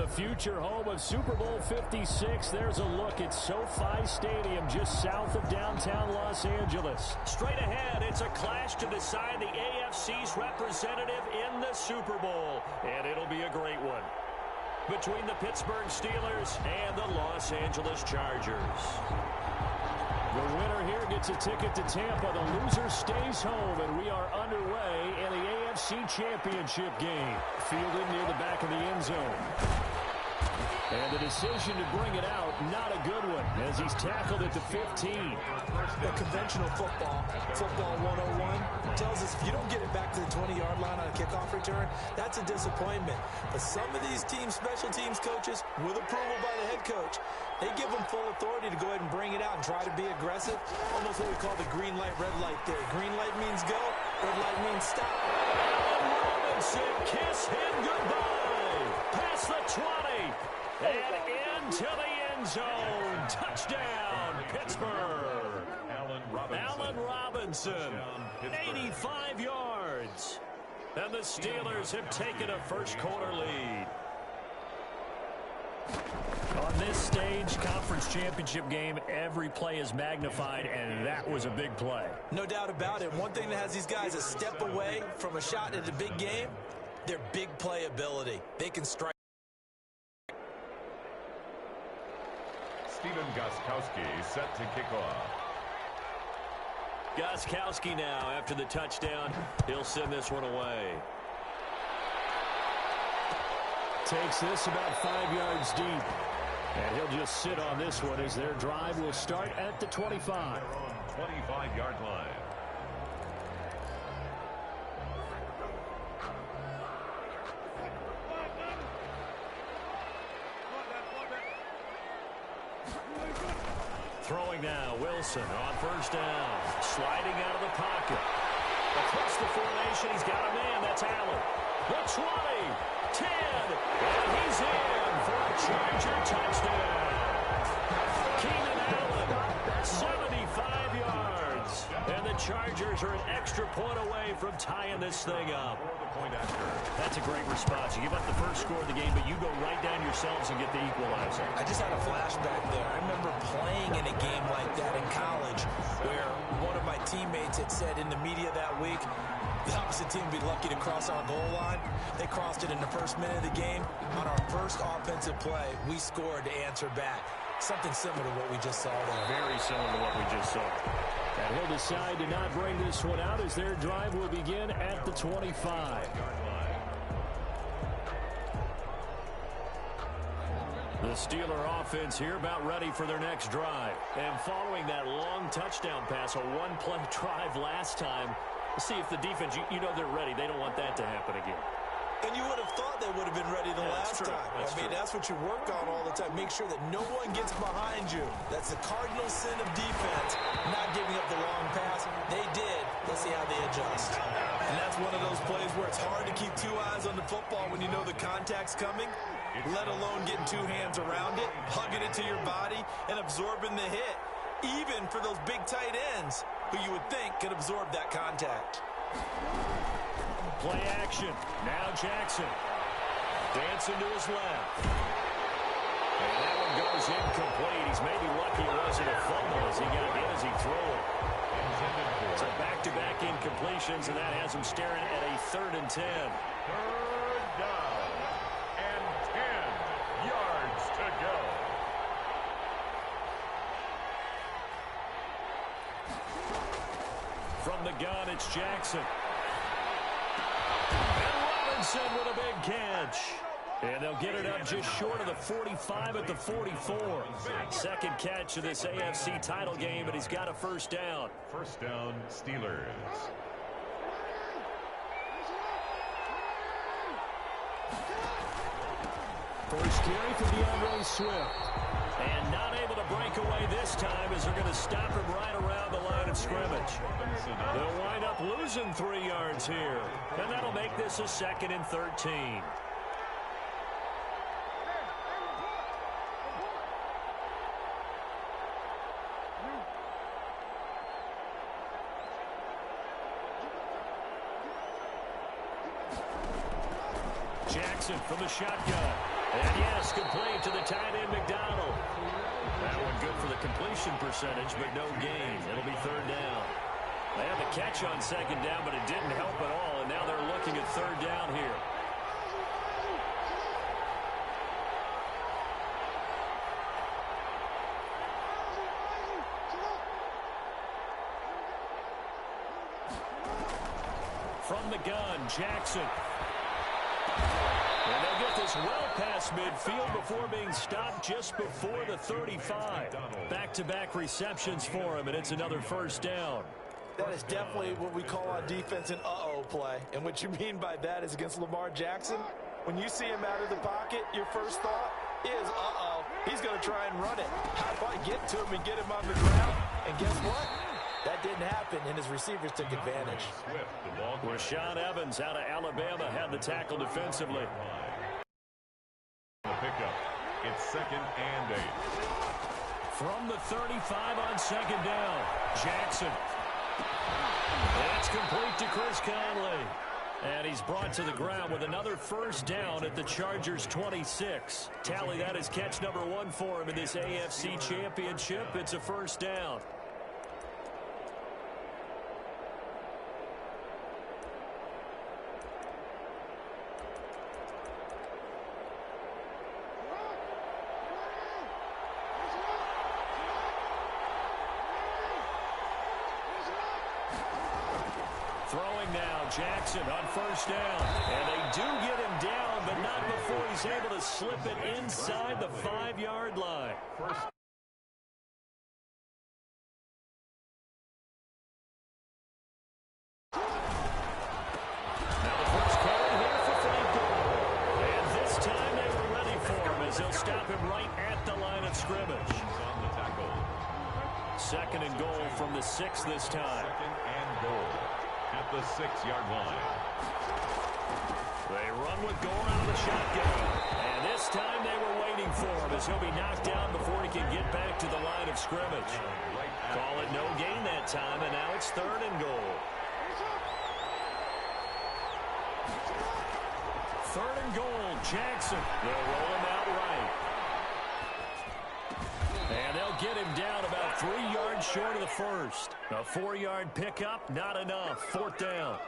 future home of Super Bowl 56. There's a look at SoFi Stadium just south of downtown Los Angeles. Straight ahead, it's a clash to decide the AFC's representative in the Super Bowl. And it'll be a great one. Between the Pittsburgh Steelers and the Los Angeles Chargers. The winner here gets a ticket to Tampa. The loser stays home, and we are underway in the AFC Championship game. Fielded near the back of the end zone. And the decision to bring it out, not a good one, as he's tackled at the 15. The conventional football 101, tells us if you don't get it back to the 20-yard line on a kickoff return, that's a disappointment. But some of these special teams coaches, with approval by the head coach, they give them full authority to go ahead and bring it out and try to be aggressive. Almost what we call the green light, red light theory. Green light means go, red light means stop. Robinson, kiss him goodbye. Past the 20. And into the end zone. Touchdown, Pittsburgh. Allen Robinson, 85 yards. And the Steelers have taken a first-quarter lead. On this stage, conference championship game, every play is magnified, and that was a big play. No doubt about it. One thing that has these guys a step away from a shot at a big game, their big play ability. They can strike. Steven Gostkowski set to kick off. Gostkowski now after the touchdown. He'll send this one away. Takes this about 5 yards deep. And he'll just sit on this one as their drive will start at the 25. 25-yard line. Throwing now, Wilson on first down. Sliding out of the pocket. Across the formation, he's got a man. That's Allen. The 20, 10, and he's in for a Charger touchdown. Keenan Allen, 75 yards. And the Chargers are an extra point away from tying this thing up. That's a great response. You give up the first score of the game, but you go right down yourselves and get the equalizer. I just had a flashback there. I remember playing in a game like that in college where one of my teammates had said in the media that week, the opposite team would be lucky to cross our goal line. They crossed it in the first minute of the game. On our first offensive play, we scored to answer back. Something similar to what we just saw there. Very similar to what we just saw. And he'll decide to not bring this one out as their drive will begin at the 25. The Steeler offense here about ready for their next drive. And following that long touchdown pass, a one-play drive last time, let's see if the defense, you know they're ready. They don't want that to happen again. And you would have thought they would have been ready the last time. That's what you work on all the time. Make sure that no one gets behind you. That's the cardinal sin of defense, not giving up the long pass. They did. Let's see how they adjust. And that's one of those plays where it's hard to keep two eyes on the football when you know the contact's coming, let alone getting two hands around it, hugging it to your body, and absorbing the hit, even for those big tight ends who you would think could absorb that contact. Play action. Now Jackson. Dancing to his left. And that one goes incomplete. He's maybe lucky it wasn't a fumble as he got in as he threw it. So back-to-back incompletions, and that has him staring at a 3rd and 10. Third down and 10 yards to go. From the gun, it's Jackson. And Robinson with a big catch. And they'll get it up just short of the 45 at the 44. Second catch of this AFC title game, and he's got a first down. First down, Steelers. First carry for DeAndre Swift. And not able to break away this time as they're going to stop him right around the line of scrimmage. They'll wind up losing 3 yards here. And that'll make this a 2nd and 13. Jackson from the shotgun. And yes, complete to the tight end, McDonald. That one good for the completion percentage, but no gain. It'll be third down. They had the catch on second down, but it didn't help at all, and now they're looking at third down here. From the gun, Jackson. And they'll get this well past midfield before being stopped just before the 35. Back-to-back receptions for him, and it's another first down. That is definitely what we call on defense an uh-oh play. And what you mean by that is against Lamar Jackson, when you see him out of the pocket, your first thought is, uh-oh, he's going to try and run it. How do I get to him and get him on the ground? And guess what? That didn't happen, and his receivers took advantage. Rashaan Evans out of Alabama had the tackle defensively. The pickup. It's 2nd and 8. From the 35 on second down, Jackson. That's complete to Chris Conley. And he's brought to the ground with another first down at the Chargers' 26. Tally, that is catch number 1 for him in this AFC Championship. It's a first down. Throwing now, Jackson on first down. And they do get him down, but not before he's able to slip it inside the 5-yard line. Now the first carry here for Franco. And this time they were ready for him as they'll stop him right at the line of scrimmage. On the tackle. 2nd and goal from the 6 this time. 2nd and goal. At the 6-yard line. They run with Gore out of the shotgun. And this time they were waiting for him as he'll be knocked down before he can get back to the line of scrimmage. Call it no gain that time, and now it's 3rd and goal. 3rd and goal, Jackson. They'll roll him out right. And they'll get him down about 3 yards short of the first. A 4-yard pickup, not enough. 4th down.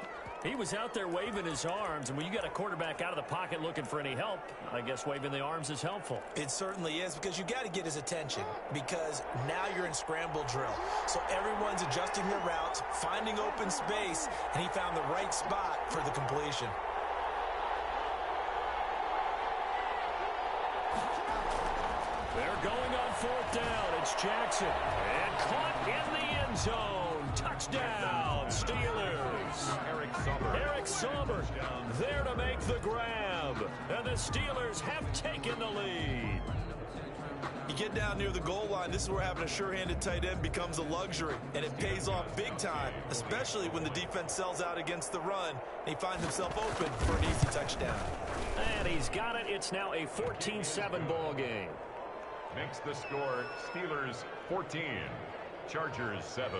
He was out there waving his arms, and when you got a quarterback out of the pocket looking for any help, I guess waving the arms is helpful. It certainly is, because you got to get his attention, because now you're in scramble drill. So everyone's adjusting their routes, finding open space, and he found the right spot for the completion. They're going on 4th down. It's Jackson. And caught in the end zone. Touchdown, Steelers. Eric Sommer there to make the grab. And the Steelers have taken the lead. You get down near the goal line, this is where having a sure-handed tight end becomes a luxury, and it pays off big time, especially when the defense sells out against the run, and he finds himself open for an easy touchdown. And he's got it. It's now a 14-7 ball game. Makes the score Steelers 14, Chargers 7.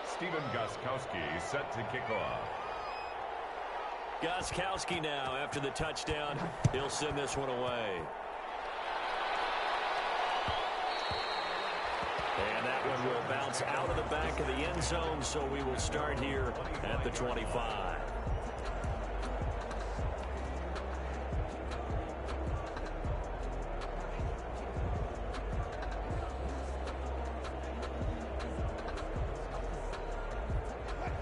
Stephen Gostkowski set to kick off. Gostkowski now after the touchdown. He'll send this one away. And that one will bounce out of the back of the end zone, so we will start here at the 25.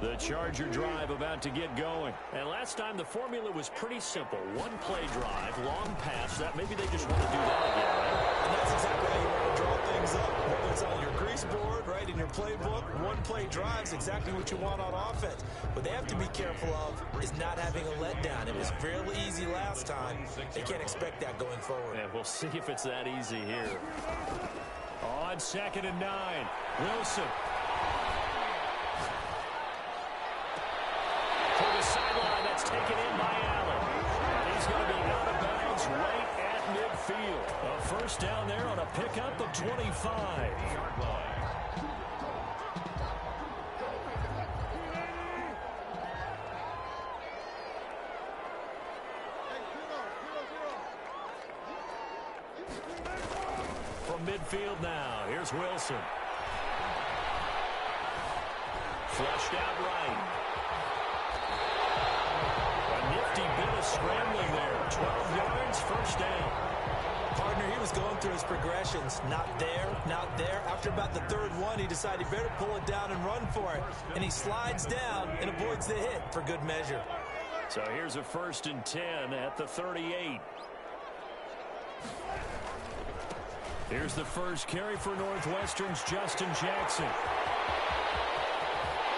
The Charger drive about to get going. And last time the formula was pretty simple. One play drive, long pass. That maybe they just want to do that again, right? And that's exactly how you want to draw things up. Whether it's on your grease board, right, in your playbook, one play drive is exactly what you want on offense. What they have to be careful of is not having a letdown. It was fairly easy last time. They can't expect that going forward. And we'll see if it's that easy here. On 2nd and 9, Wilson. To the sideline, that's taken in by Allen. And he's going to be out of bounds right at midfield. A first down there on a pickup of 25. from midfield now. Here's Wilson. Flushed out right. A nifty bit of scrambling there. 12 yards, first down. Partner, he was going through his progressions. Not there, not there. After about the third one, he decided he better pull it down and run for it. And he slides down and avoids the hit for good measure. So here's a 1st and 10 at the 38. Here's the first carry for Northwestern's Justin Jackson.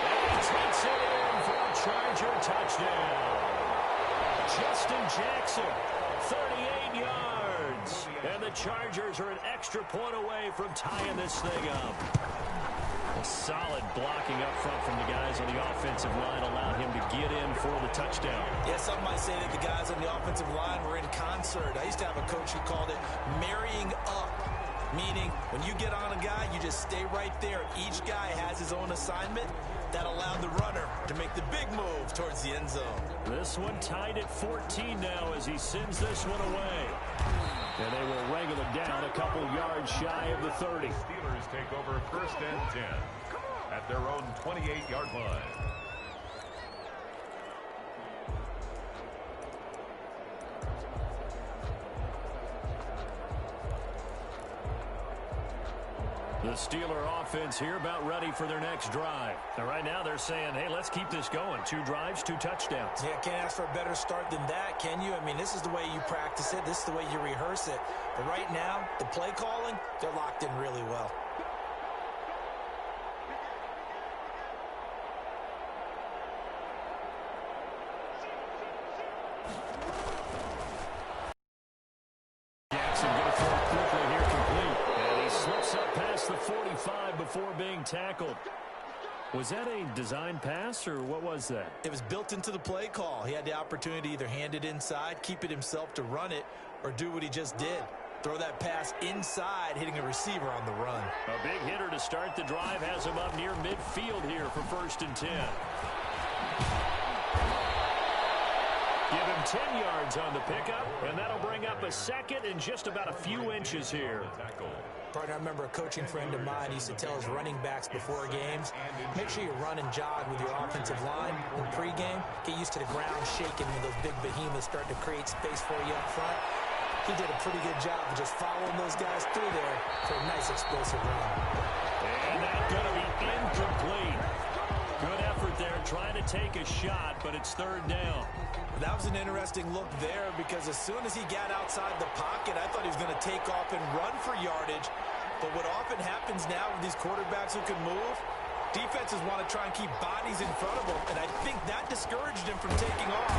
And he takes it in for a Charger touchdown. Justin Jackson, 38 yards. And the Chargers are an extra point away from tying this thing up. A solid blocking up front from the guys on the offensive line allowed him to get in for the touchdown. Yeah, some might say that the guys on the offensive line were in concert. I used to have a coach who called it marrying up, meaning when you get on a guy, you just stay right there. Each guy has his own assignment. That allowed the runner to make the big move towards the end zone. This one tied at 14 now as he sends this one away. And they will wrangle it down a couple yards shy of the 30. Steelers take over 1st and 10 at their own 28-yard line. The Steeler offense here about ready for their next drive. And right now they're saying, hey, let's keep this going. 2 drives, 2 touchdowns. Yeah, can't ask for a better start than that, can you? I mean, this is the way you practice it. This is the way you rehearse it. But right now, the play calling, they're locked in really well. Jackson going to throw quickly here, complete. And he slips up past the 45 before being tackled. Was that a design pass, or what was that? It was built into the play call. He had the opportunity to either hand it inside, keep it himself to run it, or do what he just did. Throw that pass inside, hitting a receiver on the run. A big hitter to start the drive has him up near midfield here for 1st and 10. Give him 10 yards on the pickup, and that'll bring up a 2nd and just about a few inches here. Partner, I remember a coaching friend of mine used to tell his running backs before games, make sure you run and jog with your offensive line in pregame. Get used to the ground shaking when those big behemoths start to create space for you up front. He did a pretty good job of just following those guys through there for a nice explosive run. And that's going to be incomplete. Good effort there trying to take a shot, but it's 3rd down. That was an interesting look there because as soon as he got outside the pocket, I thought he was going to take off and run for yardage. But what often happens now with these quarterbacks who can move, defenses want to try and keep bodies in front of them, and I think that discouraged him from taking off.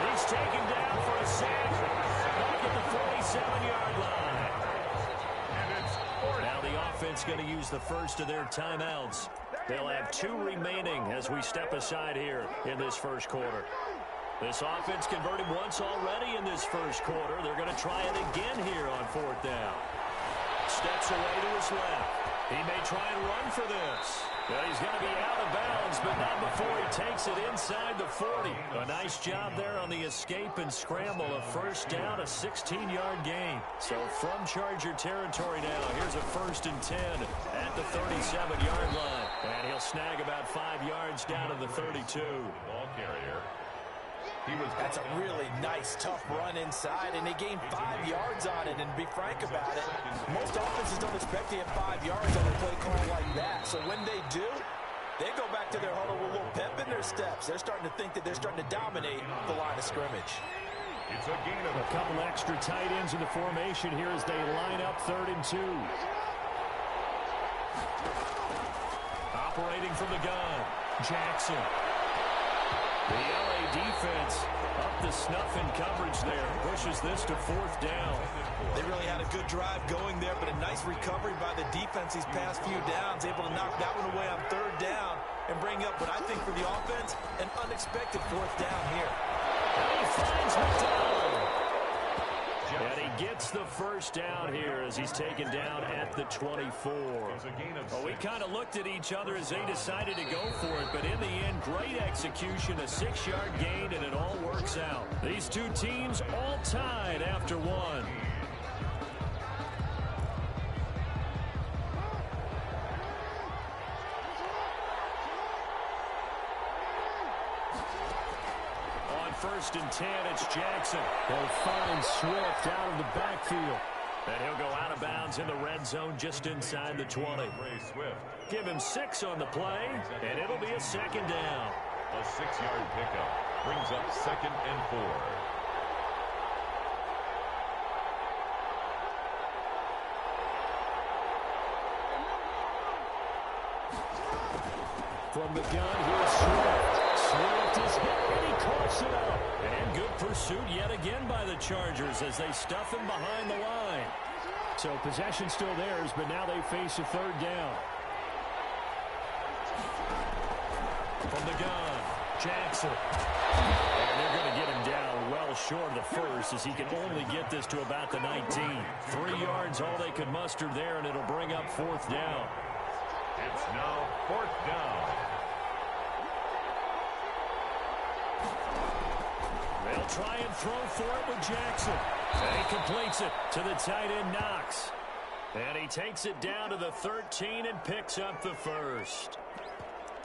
He's taken down for a sack back at the 47-yard line. Now the offense going to use the first of their timeouts. They'll have 2 remaining as we step aside here in this first quarter. This offense converted once already in this first quarter. They're going to try it again here on 4th down. Steps away to his left. He may try and run for this. But he's going to be out of bounds, but not before he takes it inside the 40. A nice job there on the escape and scramble. A 1st down, a 16-yard gain. So from Charger territory now, here's a 1st and 10 at the 37-yard line. And he'll snag about 5 yards down to the 32. Ball carrier. That's a really nice, tough run inside, and they gained 5 yards on it. And to be frank about it, most offenses don't expect to get 5 yards on a play call like that. So when they do, they go back to their huddle with a little pep in their steps. They're starting to think that they're starting to dominate the line of scrimmage. It's a gain of a couple extra tight ends in the formation here as they line up 3rd and 2. Operating from the gun, Jackson. The LA defense up to snuff in coverage there. Pushes this to 4th down. They really had a good drive going there, but a nice recovery by the defense these past few downs. Able to knock that one away on 3rd down and bring up what I think for the offense, an unexpected 4th down here. And he finds McDonald. And he gets the 1st down here as he's taken down at the 24. Well, we kind of looked at each other as they decided to go for it, but in the end, great execution, a 6-yard gain, and it all works out. These two teams all tied after one. first and 10. It's Jackson. He'll find Swift out of the backfield. And he'll go out of bounds in the red zone just inside the 20. Give him 6 on the play, and it'll be a second down. A 6-yard pickup brings up 2nd and 4. From the gun, here's Swift. Swift is hit, and he coughs it up. And good pursuit yet again by the Chargers as they stuff him behind the line. So possession still theirs, but now they face a third down. From the gun, Jackson. And they're going to get him down well short of the first as he can only get this to about the 19. 3 yards all they could muster there, and it'll bring up 4th down. It's now 4th down. They'll try and throw for it with Jackson. And he completes it to the tight end, Knox. And he takes it down to the 13 and picks up the first.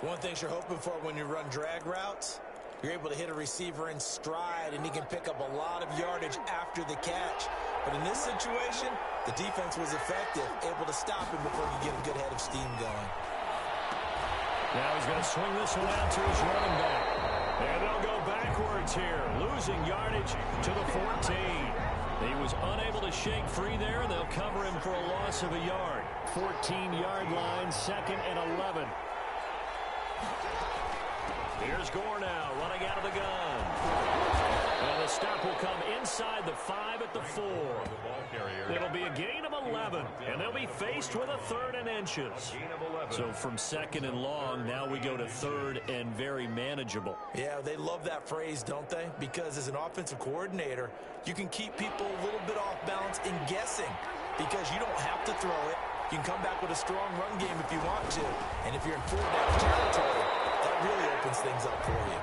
One thing you're hoping for when you run drag routes, you're able to hit a receiver in stride, and he can pick up a lot of yardage after the catch. But in this situation, the defense was effective, able to stop him before he get a good head of steam going. Now he's going to swing this one out to his running back. And they'll go backwards here, losing yardage to the 14. He was unable to shake free there, and they'll cover him for a loss of a yard. 14-yard line, 2nd and 11. Here's Gore now, running out of the gun. And the stop will come inside the 5 at the 4. It'll be a gain of 11, and they'll be faced with a 3rd and inches. So from 2nd and long, now we go to 3rd and very manageable. Yeah, they love that phrase, don't they? Because as an offensive coordinator, you can keep people a little bit off balance in guessing because you don't have to throw it. You can come back with a strong run game if you want to. And if you're in 4th down territory, that really opens things up for you.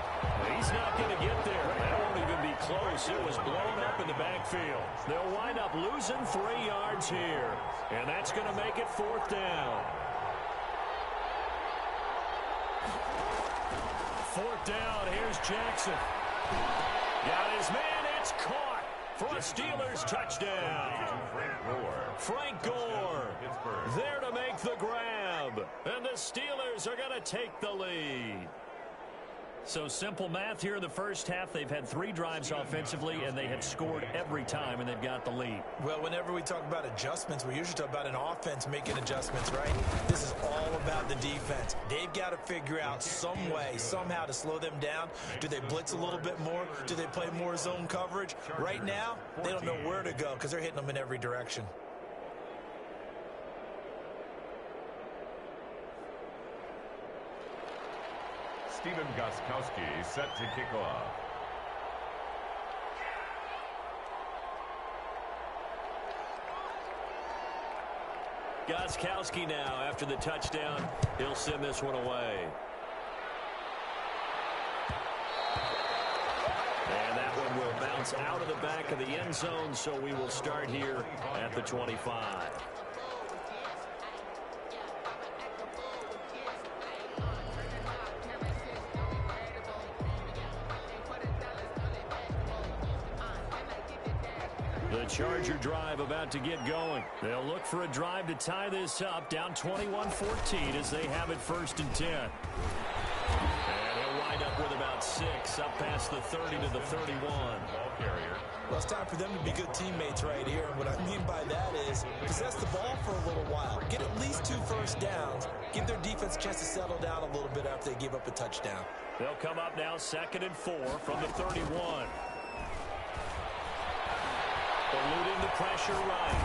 He's not going to get there. That won't even be close. It was blown up in the backfield. They'll wind up losing 3 yards here. And that's going to make it 4th down. 4th down. Here's Jackson. Got his man. It's caught for a Steelers touchdown. Frank Gore there to make the grab. And the Steelers are going to take the lead. So simple math here in the first half. They've had 3 drives offensively, and they have scored every time, and they've got the lead. Well, whenever we talk about adjustments, we usually talk about an offense making adjustments, right? This is all about the defense. They've got to figure out some way, somehow to slow them down. Do they blitz a little bit more? Do they play more zone coverage? Right now, they don't know where to go because they're hitting them in every direction. Stephen Gostkowski set to kick off. Gostkowski now, after the touchdown, he'll send this one away. And that one will bounce out of the back of the end zone, so we will start here at the 25. The Charger drive about to get going. They'll look for a drive to tie this up, down 21-14 as they have it 1st and 10. And he'll wind up with about 6, up past the 30 to the 31. Ball carrier. Well, it's time for them to be good teammates right here. And what I mean by that is possess the ball for a little while. Get at least 2 first downs. Give their defense a chance to settle down a little bit after they give up a touchdown. They'll come up now 2nd and 4 from the 31. Eluding the pressure right.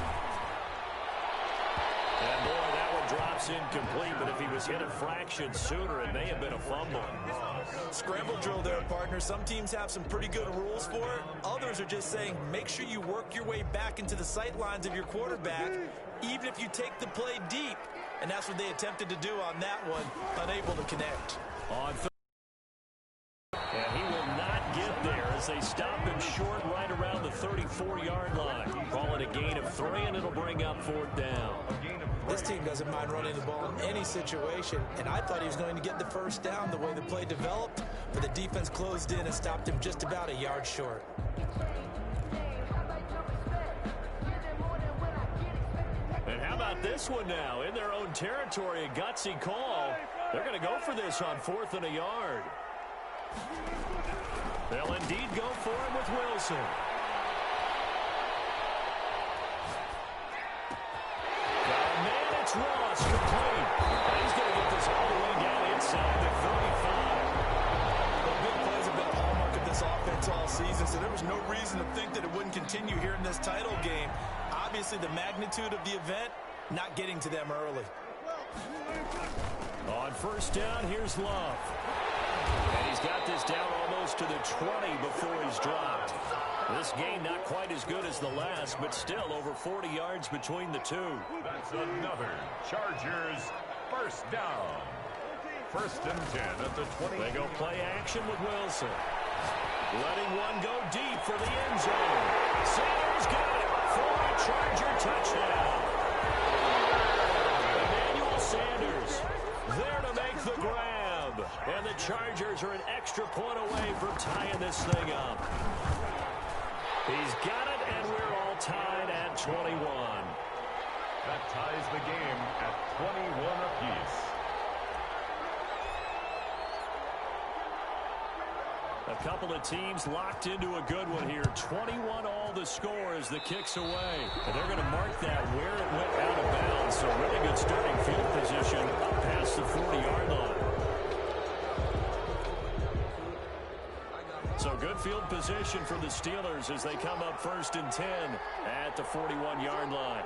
And boy, that one drops incomplete, but if he was hit a fraction sooner, it may have been a fumble. Scramble drill there, partner. Some teams have some pretty good rules for it. Others are just saying, make sure you work your way back into the sight lines of your quarterback, even if you take the play deep. And that's what they attempted to do on that one, unable to connect. And he will not get there as they stop him short right around the 34-yard line. Call it a gain of 3, and it'll bring up 4th down. A gain of This team doesn't mind running the ball in any situation, and I thought he was going to get the first down the way the play developed, but the defense closed in and stopped him just about a yard short. And how about this one now? In their own territory, a gutsy call. They're going to go for this on 4th and a yard. They'll indeed go for him with Wilson. Ross complete. And he's going to get this all the way down inside the 35. Well, big plays have been a hallmark of this offense all season, so there was no reason to think that it wouldn't continue here in this title game. Obviously, the magnitude of the event not getting to them early. On 1st down, here's Love. And he's got this down almost to the 20 before he's dropped. This game not quite as good as the last, but still over 40 yards between the two. That's another Chargers first down. 1st and 10 at the 20. They go play action with Wilson. Letting one go deep for the end zone. Sanders got it for a Charger touchdown. Emmanuel Sanders there to make the grab. And the Chargers are an extra point away from tying this thing up. He's got it, and we're all tied at 21. That ties the game at 21 apiece. A couple of teams locked into a good one here. 21 all the score as the kick's away. And they're going to mark that where it went out of bounds. So really good starting field position up past the 40-yard line. So good field position for the Steelers as they come up 1st and 10 at the 41-yard line.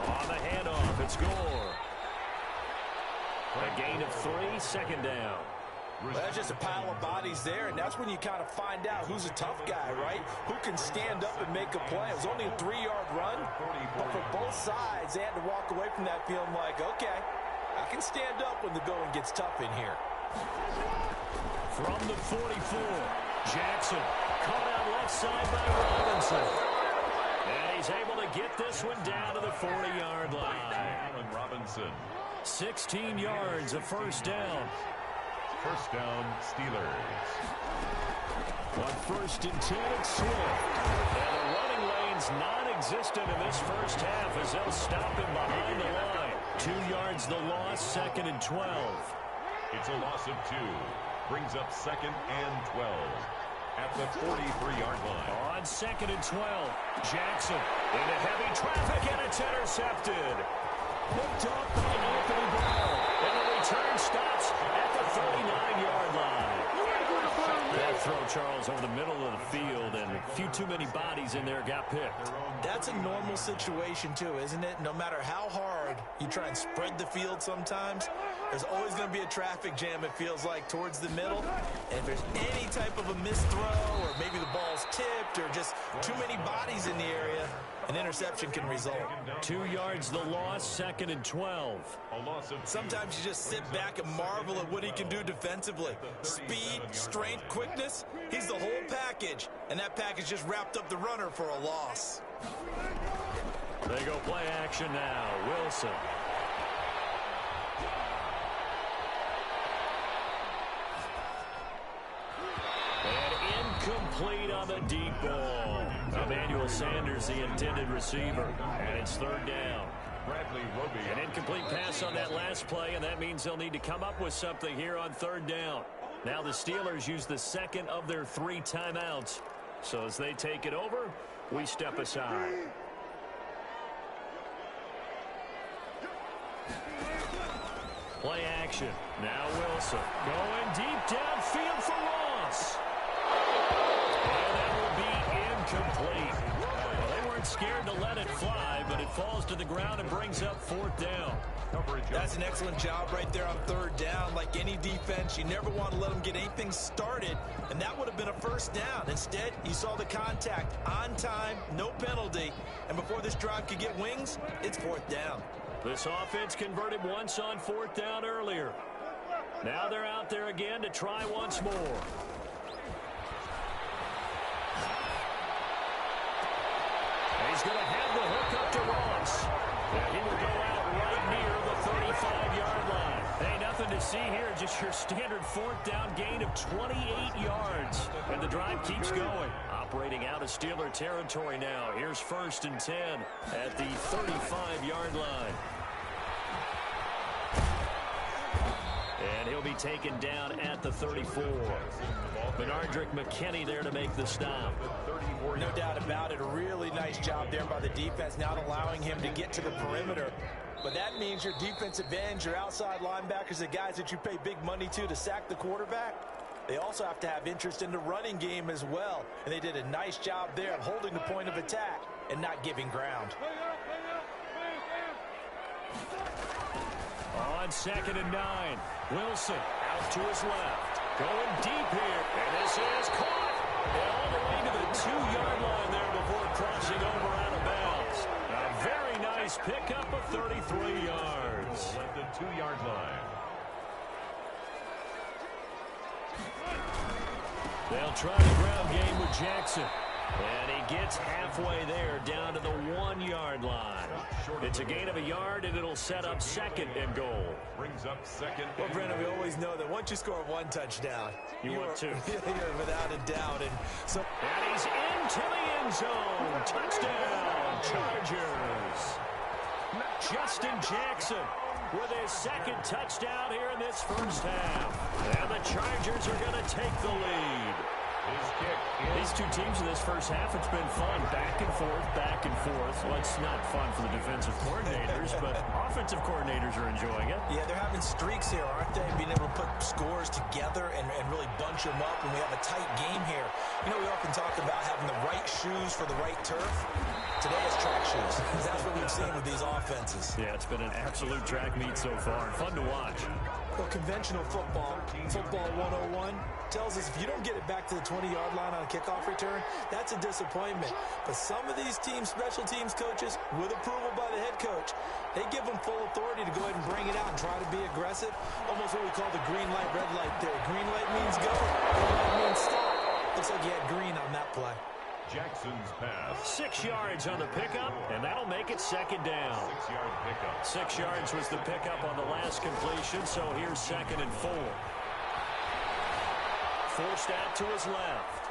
On the handoff, it's Gore. A gain of 3, 2nd down. Well, that's just a pile of bodies there, and that's when you kind of find out who's a tough guy, right? Who can stand up and make a play. It was only a 3-yard run, but for both sides, they had to walk away from that feeling like, okay, I can stand up when the going gets tough in here. From the 44, Jackson caught out left side by Robinson. And he's able to get this one down to the 40-yard line. Allen Robinson. 16 yards, a 1st down. 1st down, Steelers. On 1st and 10, it's Swift. And the running lane's non-existent in this first half as they'll stop him behind the line. 2 yards the loss, 2nd and 12. It's a loss of 2. Brings up 2nd and 12 at the 43-yard line. On 2nd and 12, Jackson into heavy traffic, and it's intercepted. Picked off by Anthony Brown. And the return stops at the 39-yard line. That throw, Charles, over the middle of the field, and a few too many bodies in there got picked. That's a normal situation, too, isn't it? No matter how hard you try and spread the field sometimes, there's always going to be a traffic jam, it feels like, towards the middle. And if there's any type of a missed throw, or maybe the ball's tipped, or just too many bodies in the area, an interception can result. 2 yards the loss, 2nd and 12. Sometimes you just sit back and marvel at what he can do defensively. Speed, strength, quickness, he's the whole package. And that package just wrapped up the runner for a loss. They go play action now. Wilson. And incomplete on the deep ball. Emmanuel Sanders, the intended receiver. And it's 3rd down. Bradley Roby. An incomplete pass on that last play, and that means they'll need to come up with something here on 3rd down. Now the Steelers use the 2nd of their 3 timeouts. So as they take it over, we step aside. Play action. Now Wilson going deep downfield for Ross. And that will be incomplete. Well, they weren't scared to let it fly, but it falls to the ground and brings up 4th down. That's an excellent job right there on 3rd down. Like any defense, you never want to let them get anything started, and that would have been a 1st down. Instead, you saw the contact on time, no penalty, and before this drive could get wings, it's 4th down. This offense converted once on 4th down earlier. Now they're out there again to try once more. He's going to have the hook up to yards. And he will go out right near the 35-yard line. Hey, nothing to see here, just your standard fourth down gain of 28 yards. And the drive keeps going. Operating out of Steeler territory now. Here's 1st and 10 at the 35-yard line. And he'll be taken down at the 34. Benardrick McKinney there to make the stop. No doubt about it. A really nice job there by the defense, not allowing him to get to the perimeter. But that means your defensive ends, your outside linebackers, the guys that you pay big money to sack the quarterback, they also have to have interest in the running game as well. And they did a nice job there of holding the point of attack and not giving ground. On 2nd and 9, Wilson out to his left. Going deep here, and this is caught. And all the way to the 2-yard line there before crossing over out of bounds. A very nice pickup of 33 yards. At the 2-yard line. They'll try the ground game with Jackson. And he gets halfway there down to the 1-yard line. It's a gain of a yard, and it'll set up 2nd and goal. Brings up 2nd. Well, Brandon, we always know that once you score 1 touchdown, you want 2. You're without a doubt. And he's into the end zone. Touchdown, Chargers. Justin Jackson with his 2nd touchdown here in this first half. And the Chargers are going to take the lead. These two teams in this first half, it's been fun. Back and forth, back and forth. Well, it's not fun for the defensive coordinators, but offensive coordinators are enjoying it. Yeah, they're having streaks here, aren't they? Being able to put scores together and really bunch them up, and we have a tight game here. You know, we often talk about having the right shoes for the right turf. Today is track shoes. That's what we've seen with these offenses. Yeah, it's been an absolute track meet so far, and fun to watch. Well, conventional football 101, tells us if you don't get it back to the 20-yard line on a kickoff return, that's a disappointment. But some of these teams, special teams coaches, with approval by the head coach, they give them full authority to go ahead and bring it out and try to be aggressive. Almost what we call the green light, red light theory. Green light means go, red light means stop. Looks like you had green on that play. Jackson's pass. 6 yards on the pickup, and that'll make it 2nd down. 6-yard pickup. 6 yards was the pickup on the last completion, so here's 2nd and 4. Forced out to his left.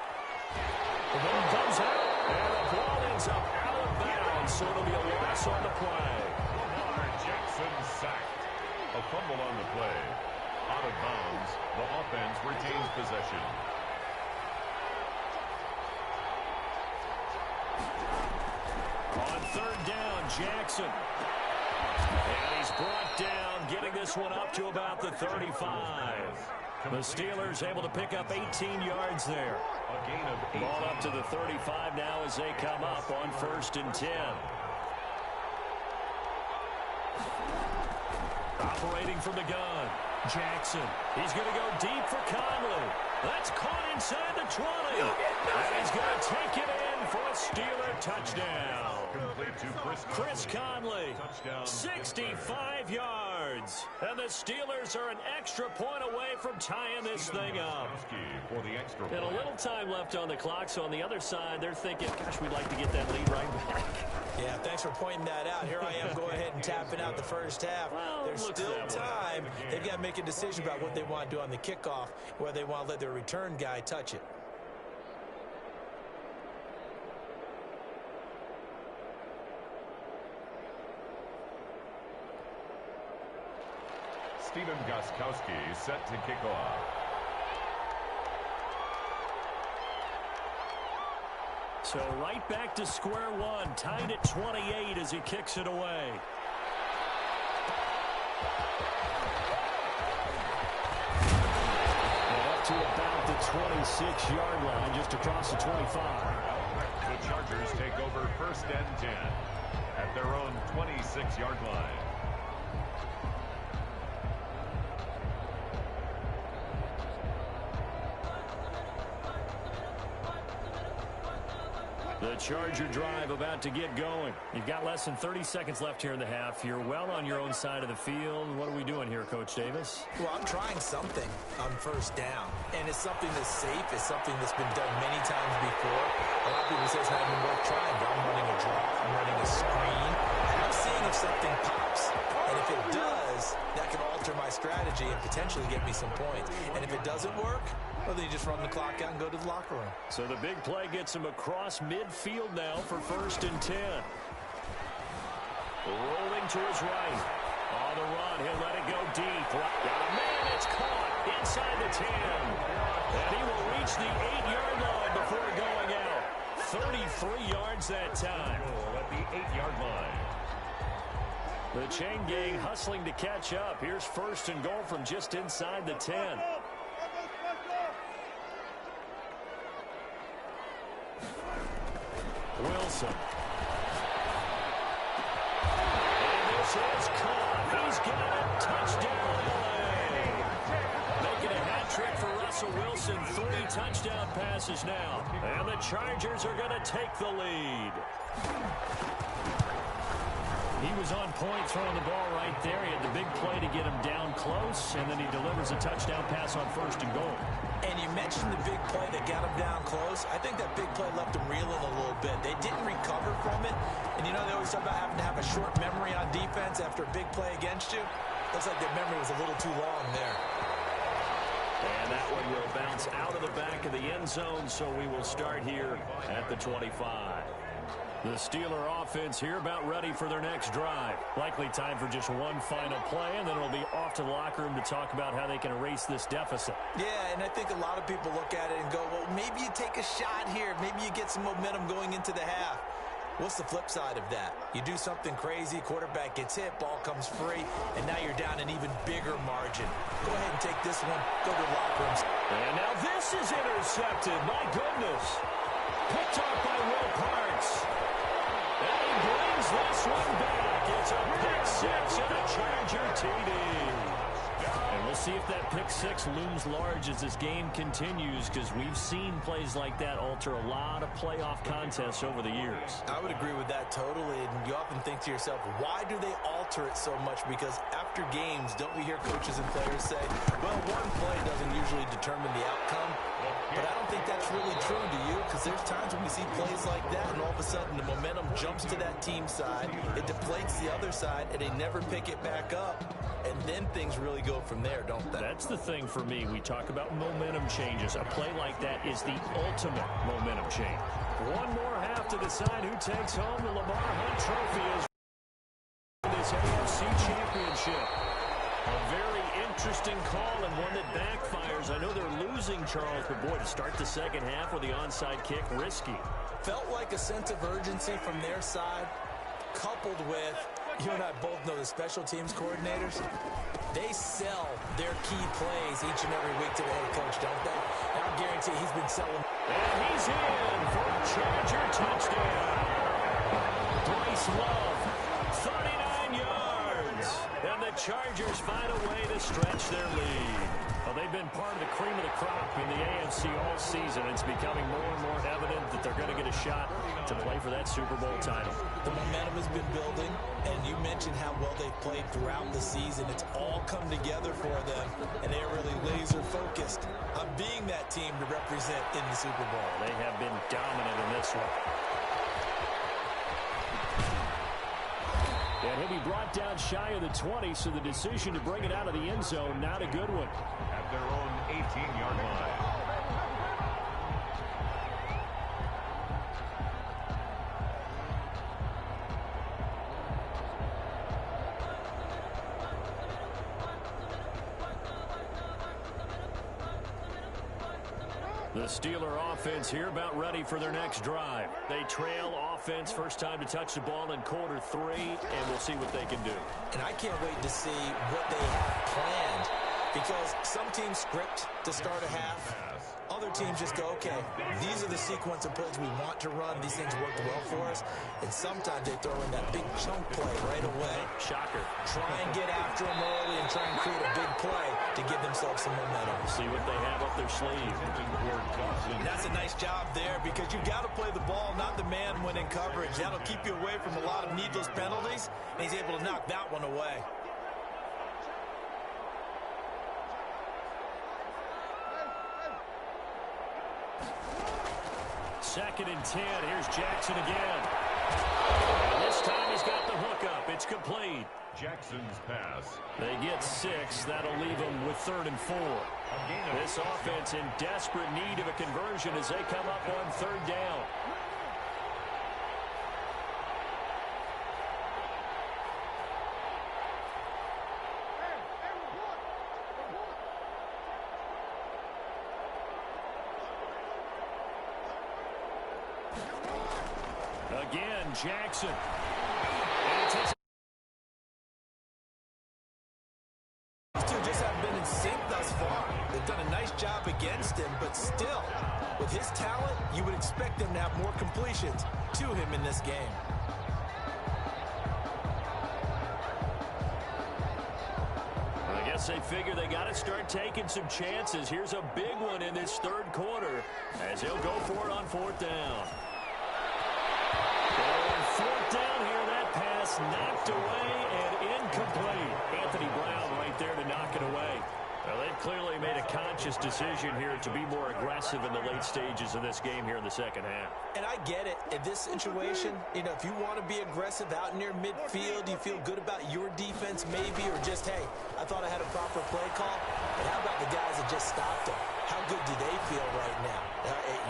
The ball comes out, and the ball ends up out of bounds, so it'll be a loss on the play. Lamar Jackson sacked. A fumble on the play. Out of bounds. The offense retains possession. On 3rd down, Jackson. And he's brought down, getting this one up to about the 35. The Steelers able to pick up 18 yards there. A gain of 8. Ball up to the 35 now as they come up on 1st and 10. Operating from the gun, Jackson. He's going to go deep for Conley. That's caught inside the 20. And he's going to take it in for a Steeler touchdown. Complete to Chris Conley, Touchdown. 65 yards. And the Steelers are an extra point away from tying this thing up. For the extra And a little time left on the clock, so on the other side, they're thinking, gosh, we'd like to get that lead right back. Yeah, thanks for pointing that out. Here I am going ahead and tapping out the first half. Well, There's still time. They've got to make a decision about what they want to do on the kickoff, whether they want to let their return guy touch it. Steven Gostkowski set to kick off. So right back to square one, tied at 28 as he kicks it away. And up to about the 26-yard line, just across the 25. The Chargers take over 1st and 10 at their own 26-yard line. The Charger drive about to get going. You've got less than 30 seconds left here in the half. You're well on your own side of the field. What are we doing here, Coach Davis? Well, I'm trying something on 1st down, and it's something that's safe. It's something that's been done many times before. A lot of people say it's not even worth trying, but I'm running a draw. I'm running a screen. I seeing if something pops. And if it does, that can alter my strategy and potentially get me some points. And if it doesn't work, well, then you just run the clock out and go to the locker room. So the big play gets him across midfield now for 1st and 10. Rolling to his right. On the run, he'll let it go deep. Got a man, it's caught inside the 10. And he will reach the 8-yard line before going out. 33 yards that time. At the 8-yard line. The chain gang hustling to catch up. Here's 1st and goal from just inside the 10. Wilson. And this is caught. He's got it. Touchdown, LA. Making a hat trick for Russell Wilson. 3 touchdown passes now. And the Chargers are going to take the lead. He was on point throwing the ball right there. He had the big play to get him down close, and then he delivers a touchdown pass on 1st and goal. And you mentioned the big play that got him down close. I think that big play left him reeling a little bit. They didn't recover from it. And you know they always talk about having to have a short memory on defense after a big play against you. Looks like their memory was a little too long there. And that one will bounce out of the back of the end zone, so we will start here at the 25. The Steeler offense here about ready for their next drive. Likely time for just one final play, and then it'll be off to the locker room to talk about how they can erase this deficit. Yeah, and I think a lot of people look at it and go, well, maybe you take a shot here. Maybe you get some momentum going into the half. What's the flip side of that? You do something crazy, quarterback gets hit, ball comes free, and now you're down an even bigger margin. Go ahead and take this one, go to the locker room. And now this is intercepted. My goodness. Picked off by Will Parks. And he brings this one back. It's a pick 6 and a Charger TD. And we'll see if that pick 6 looms large as this game continues, because we've seen plays like that alter a lot of playoff contests over the years. I would agree with that totally, and you often think to yourself, why do they alter it so much? Because after games, don't we hear coaches and players say, well, one play doesn't usually determine the outcome? But I don't think that's really true, do you? Because there's times when we see plays like that, and all of a sudden the momentum jumps to that team side, it deflates the other side, and they never pick it back up. And then things really go from there, don't they? That's the thing for me. We talk about momentum changes. A play like that is the ultimate momentum change. One more half to decide who takes home the Lamar Hunt Trophy as this AFC Championship. A very interesting call and one that backfires. I know they're losing, Charles, but boy, to start the second half with the onside kick, risky. Felt like a sense of urgency from their side, coupled with, you and I both know the special teams coordinators, they sell their key plays each and every week to the head coach, don't they? And I guarantee he's been selling. And he's in for a Charger touchdown. Bryce Love, 39 yards. And the Chargers find a way to stretch their lead. Well, they've been part of the cream of the crop in the AFC all season. It's becoming more and more evident that they're going to get a shot to play for that Super Bowl title. The momentum has been building, and you mentioned how well they've played throughout the season. It's all come together for them, and they're really laser-focused on being that team to represent in the Super Bowl. They have been dominant in this one. And he'll be brought down shy of the 20, so the decision to bring it out of the end zone, not a good one. At their own 18-yard line. The Steeler offense here about ready for their next drive. They trail offense, first time to touch the ball in quarter 3, and we'll see what they can do. And I can't wait to see what they have planned, because some teams script to start a half. Other teams just go, okay, these are the sequence of plays we want to run. These things worked well for us. And sometimes they throw in that big chunk play right away. Shocker. Try and get after them early and try and create a big play to give themselves some momentum. See what they have up their sleeve. That's a nice job there, because you've got to play the ball, not the man when in coverage. That'll keep you away from a lot of needless penalties, and he's able to knock that one away. Second and 10. Here's Jackson again. And this This time he's got the hook up. It's complete. Jackson's pass. They get 6. That'll leave them with 3rd and 4. This offense in desperate need of a conversion as they come up on 3rd down. Again, Jackson. These two just haven't been in sync thus far. They've done a nice job against him, but still, with his talent, you would expect them to have more completions to him in this game. I guess they figure they got to start taking some chances. Here's a big one in this 3rd quarter as he'll go for it on 4th down. And 4th down here, that pass knocked away and incomplete. Anthony Brown right there to knock it away. Well, they've clearly made a conscious decision here to be more aggressive in the late stages of this game here in the 2nd half. And I get it. In this situation, you know, if you want to be aggressive out near midfield, you feel good about your defense maybe, or just, hey, I thought I had a proper play call. But how about the guys that just stopped them? How good do they feel right now?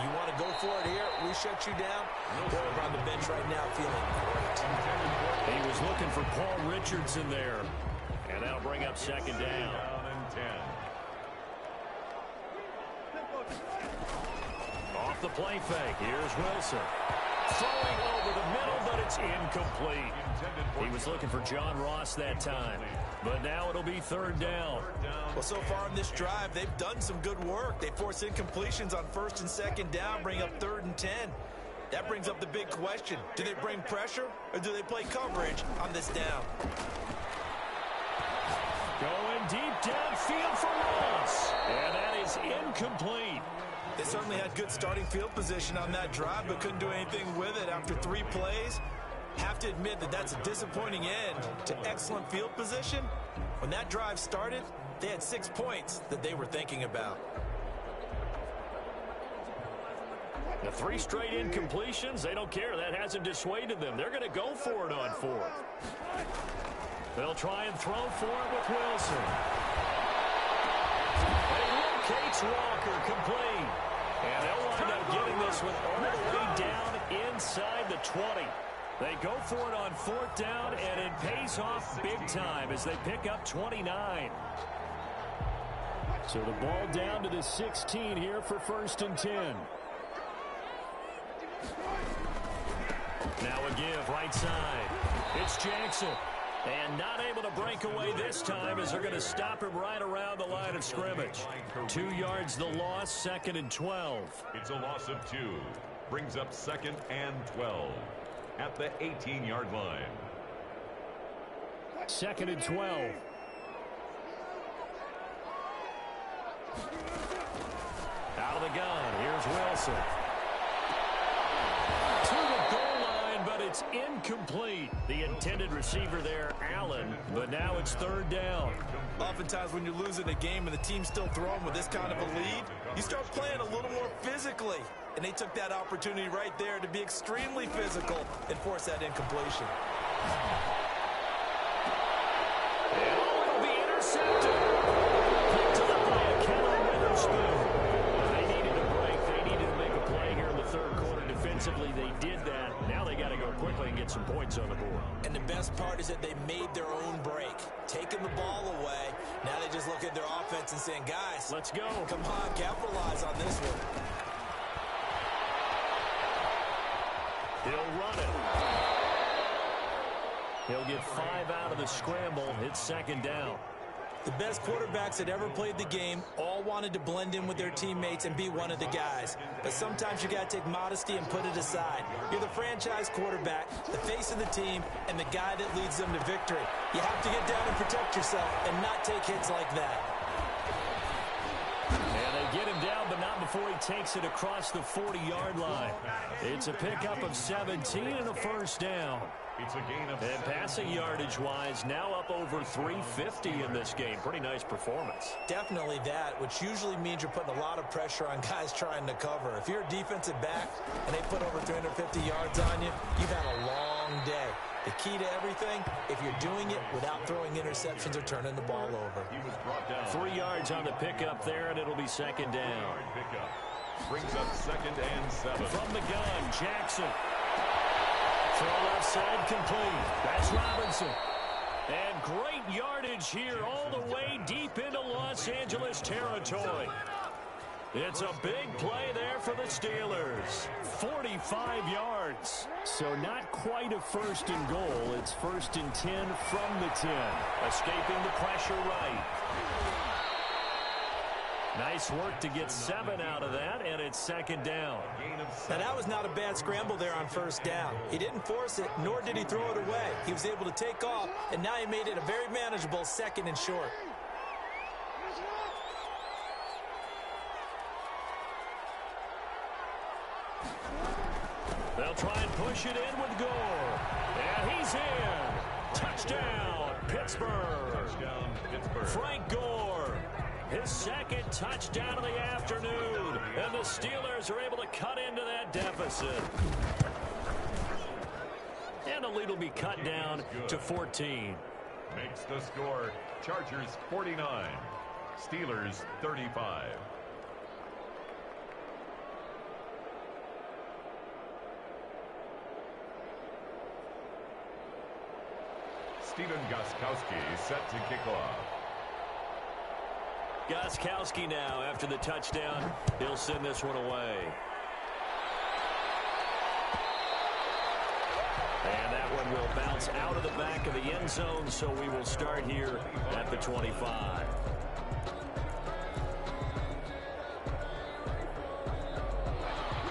You want to go for it here? We shut you down? They're over on the bench right now feeling great. He was looking for Paul Richardson there. And that'll bring up 2nd down. Off the play fake. Here's Wilson. Throwing over the middle, but it's incomplete. He was looking for John Ross that time. But now it'll be 3rd down. Well, so far in this drive, they've done some good work. They force incompletions on 1st and 2nd down, bring up 3rd and 10. That brings up the big question. Do they bring pressure, or do they play coverage on this down? Going deep downfield for Ross. And that is incomplete. They certainly had good starting field position on that drive, but couldn't do anything with it after 3 plays. Have to admit that that's a disappointing end to excellent field position. When that drive started, they had 6 points that they were thinking about. The 3 straight incompletions, they don't care. That hasn't dissuaded them. They're going to go for it on 4th. They'll try and throw for it with Wilson. He locates Walker complete. And they'll wind up getting this one all the way down inside the 20. They go for it on 4th down, and it pays off big time as they pick up 29. So the ball down to the 16 here for 1st and 10. Now a give right side. It's Jackson. And not able to break away this time as they're going to stop him right around the line of scrimmage. 2 yards the loss, 2nd and 12. It's a loss of 2. Brings up 2nd and 12 at the 18-yard line. 2nd and 12. Out of the gun, here's Wilson. To the goal line, but it's incomplete. The intended receiver there, Allen, but now it's 3rd down. Oftentimes when you're losing a game and the team's still throwing with this kind of a lead, you start playing a little more physically. And they took that opportunity right there to be extremely physical and force that incompletion. It'll be intercepted. Picked up by a Kellen Witherspoon. They needed a break. They needed to make a play here in the 3rd quarter. Defensively, they did that. Now they got to go quickly and get some points on the board. And the best part is that they made their own break. Taking the ball away. Now they just look at their offense and saying, guys, let's go. Come on, capitalize on this one. He'll run it. He'll get 5 out of the scramble. It's 2nd down. The best quarterbacks that ever played the game all wanted to blend in with their teammates and be one of the guys. But sometimes you got to take modesty and put it aside. You're the franchise quarterback, the face of the team, and the guy that leads them to victory. You have to get down and protect yourself and not take hits like that. And they get him down, but not before he takes it across the 40-yard line. It's a pickup of 17 and a 1st down. It's a gain of and passing yardage-wise, now up over 350 in this game. Pretty nice performance. Definitely that, which usually means you're putting a lot of pressure on guys trying to cover. If you're a defensive back and they put over 350 yards on you, you've had a long day. The key to everything if you're doing it without throwing interceptions or turning the ball over. He was brought down. 3 yards on the pickup there, and it'll be second down. Pickup. Brings up 2nd and 7. From the gun, Jackson. Throw left side complete. That's Robinson. And great yardage here all the way deep into Los Angeles territory. It's a big play there for the Steelers. 45 yards. So not quite a 1st and goal. It's 1st and 10 from the 10. Escaping the pressure right. Nice work to get 7 out of that, and it's 2nd down. Now, that was not a bad scramble there on 1st down. He didn't force it, nor did he throw it away. He was able to take off, and now he made it a very manageable 2nd and short. They'll try and push it in with Gore. And he's in. Touchdown, Pittsburgh. Touchdown, Pittsburgh. Frank Gore. His 2nd touchdown of the afternoon. And the Steelers are able to cut into that deficit. And the lead will be cut down to 14. Makes the score. Chargers 49. Steelers 35. Steven Gostkowski set to kick off. Gostkowski now after the touchdown. He'll send this one away. And that one will bounce out of the back of the end zone, so we will start here at the 25.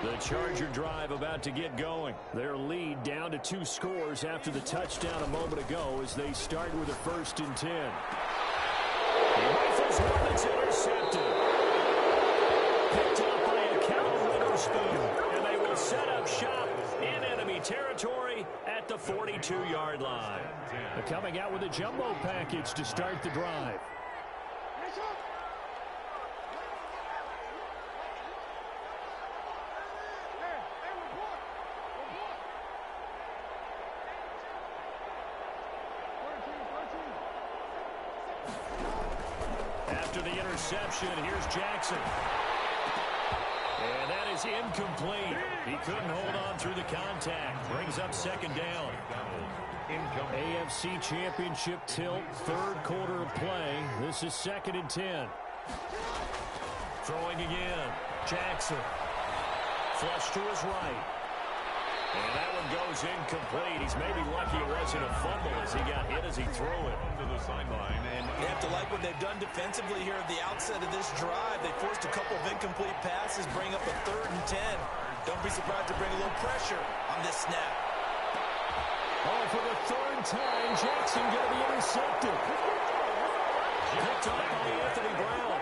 The Charger drive about to get going. Their lead down to 2 scores after the touchdown a moment ago as they start with a 1st and 10. He rifles one that's intercepted. Picked up by a Cal Witherspoon, and they will set up shop in enemy territory at the 42-yard line. They're coming out with a jumbo package to start the drive. After the interception, here's Jackson. And that is incomplete. He couldn't hold on through the contact. Brings up 2nd down. AFC Championship tilt, 3rd quarter of play. This is 2nd and 10. Throwing again. Jackson. Flush to his right. And that one goes incomplete. He's maybe lucky it wasn't a fumble as he got hit as he threw it. To the sideline. And They have to like what they've done defensively here at the outset of this drive. They forced a couple of incomplete passes, bring up a 3rd and 10. Don't be surprised to bring a little pressure on this snap. Oh, for the 3rd time, Jackson going to be intercepted. Picked up by Anthony Brown.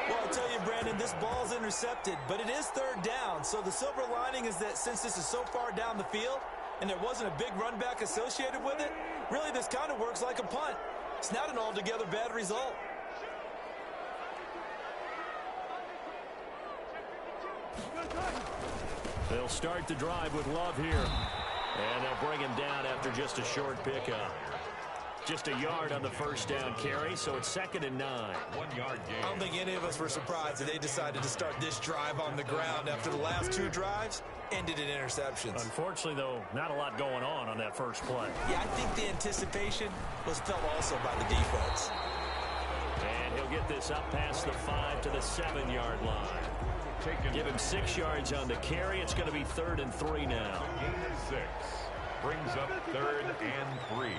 Well, I'll tell you, Brandon, this ball's intercepted, but it is 3rd down. So the silver lining is that since this is so far down the field and there wasn't a big run back associated with it, really this kind of works like a punt. It's not an altogether bad result. They'll start the drive with Love here. And they'll bring him down after just a short pickup. Just a yard on the 1st down carry, so it's 2nd and 9. 1 yard gain. I don't think any of us were surprised that they decided to start this drive on the ground after the last 2 drives ended in interceptions. Unfortunately, though, not a lot going on that first play. Yeah, I think the anticipation was felt also by the defense. And he'll get this up past the 5 to the 7-yard line. Give him 6 yards on the carry. It's going to be 3rd and 3 now. Gain of 6. Brings up 3rd and 3.